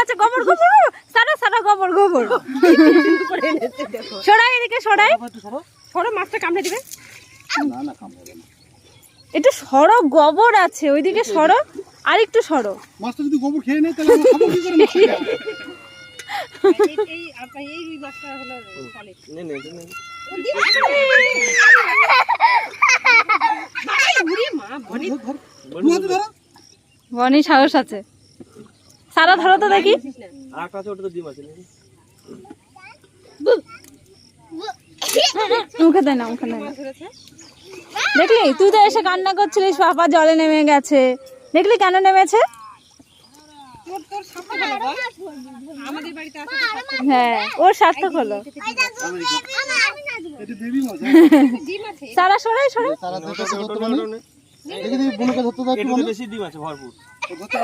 আছে গোবর গোবর সারা সারা গোবর গোবর সরাই এদিকে সরাই সরো মাছটা কামড়ে দিবে না না কামড়াবে না একটু সরো গোবর আছে ওইদিকে সরো আর একটু সরো মাছটা যদি গোবর খেয়ে নেয় তাহলে আমরা খাবো কি করে মাছটা এই রুই মাছটা হলো সলিড নে নে নে বনি সাহস আছে সারা ধরো তো দেখি আরেকটা আছে ওটা তো ডিম আছে মুখে দেয় না মুখে দেয় না দেখলি তুই তো এসে কান্না করছিলিস পাপা জলে নেমে গেছে দেখলি কেন নেমেছে হ্যাঁ ওর সার্থক হলো এটা বেবি মাছ সারা সরাই সরাই সারা ধরতে পারবে দেখি দিই বোনকে ধরতে দাও একটু বেশি ডিম আছে ভরপুর